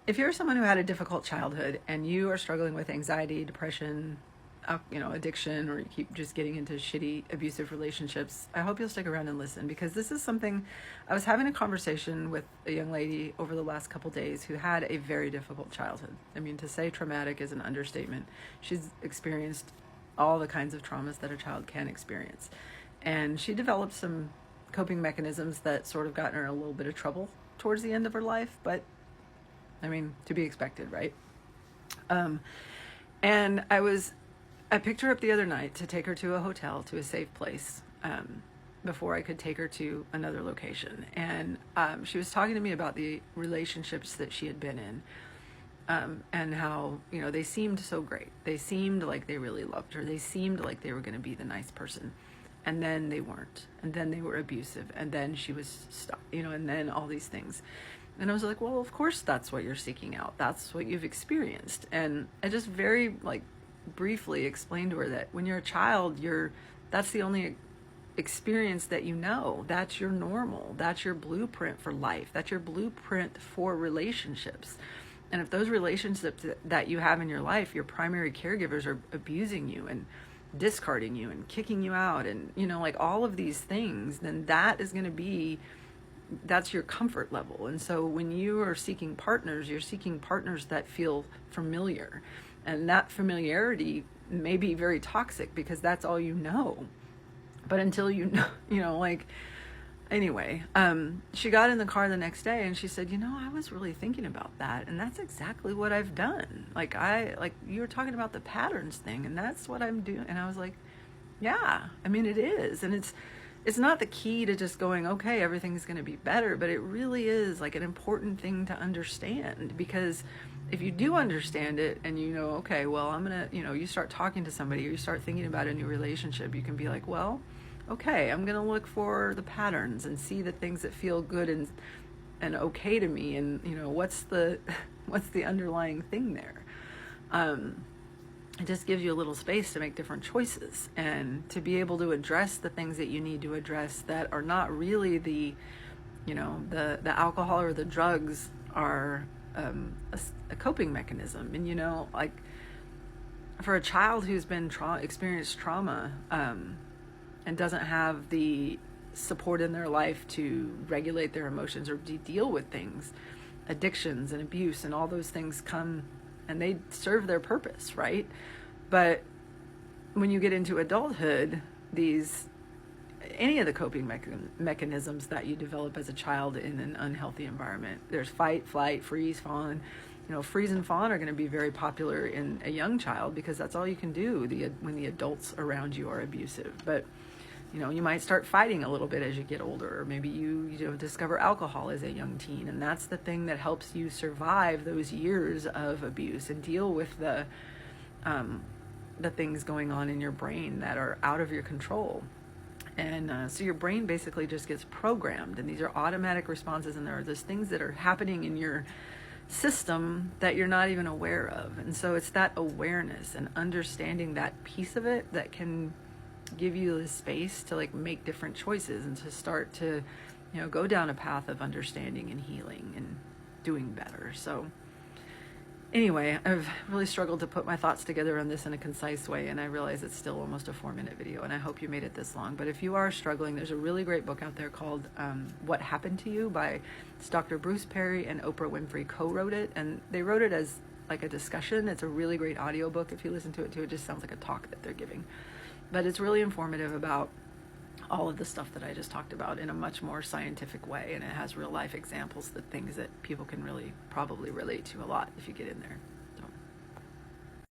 If you're someone who had a difficult childhood and you are struggling with anxiety, depression, addiction, or you keep just getting into shitty, abusive relationships, I hope you'll stick around and listen, because this is something. I was having a conversation with a young lady over the last couple days who had a very difficult childhood. I mean, to say traumatic is an understatement. She's experienced all the kinds of traumas that a child can experience. And she developed some coping mechanisms that sort of got her in a little bit of trouble towards the end of her life, but I mean, to be expected, right? And I picked her up the other night to take her to a hotel, to a safe place, before I could take her to another location. And she was talking to me about the relationships that she had been in, and how, they seemed so great. They seemed like they really loved her. They seemed like they were going to be the nice person. And then they weren't. And then they were abusive. And then she was stuck, and then all these things. And I was like, well, of course that's what you're seeking out. That's what you've experienced. And I just very briefly explained to her that when you're a child, that's the only experience that you know. That's your normal. That's your blueprint for life. That's your blueprint for relationships. And if those relationships that you have in your life, your primary caregivers are abusing you and discarding you and kicking you out and, all of these things, then that's your comfort level. And so when you are seeking partners, you're seeking partners that feel familiar. And that familiarity may be very toxic because that's all you know. But until anyway, she got in the car the next day and she said, I was really thinking about that. And that's exactly what I've done. You were talking about the patterns thing, and that's what I'm doing. And I was like, yeah, I mean, it is. And it's not the key to just going, okay, everything's going to be better, but it really is an important thing to understand, because if you do understand it and okay, well, I'm going to, you start talking to somebody or you start thinking about a new relationship, you can be like, well, okay, I'm going to look for the patterns and see the things that feel good and okay to me. And, what's the underlying thing there? It just gives you a little space to make different choices and to be able to address the things that you need to address that are not really the alcohol or the drugs are a coping mechanism. And, for a child who's been experienced trauma and doesn't have the support in their life to regulate their emotions or to deal with things, addictions and abuse and all those things come and they serve their purpose, right? But when you get into adulthood, any of the coping mechanisms that you develop as a child in an unhealthy environment, there's fight, flight, freeze, fawn. Freeze and fawn are going to be very popular in a young child because that's all you can do when the adults around you are abusive. But you might start fighting a little bit as you get older, or maybe you discover alcohol as a young teen, and that's the thing that helps you survive those years of abuse and deal with the things going on in your brain that are out of your control. And so your brain basically just gets programmed, and these are automatic responses, and there are those things that are happening in your system that you're not even aware of. And so it's that awareness and understanding that piece of it that can give you the space to make different choices and to start to go down a path of understanding and healing and doing better. So anyway, I've really struggled to put my thoughts together on this in a concise way, and I realize it's still almost a 4-minute video, and I hope you made it this long. But if you are struggling, there's a really great book out there called What Happened to You it's Dr. Bruce Perry and Oprah Winfrey co-wrote it, and they wrote it as a discussion. It's a really great audiobook. If you listen to it too, it just sounds like a talk that they're giving. But it's really informative about all of the stuff that I just talked about in a much more scientific way, and it has real life examples, the things that people can really probably relate to a lot if you get in there.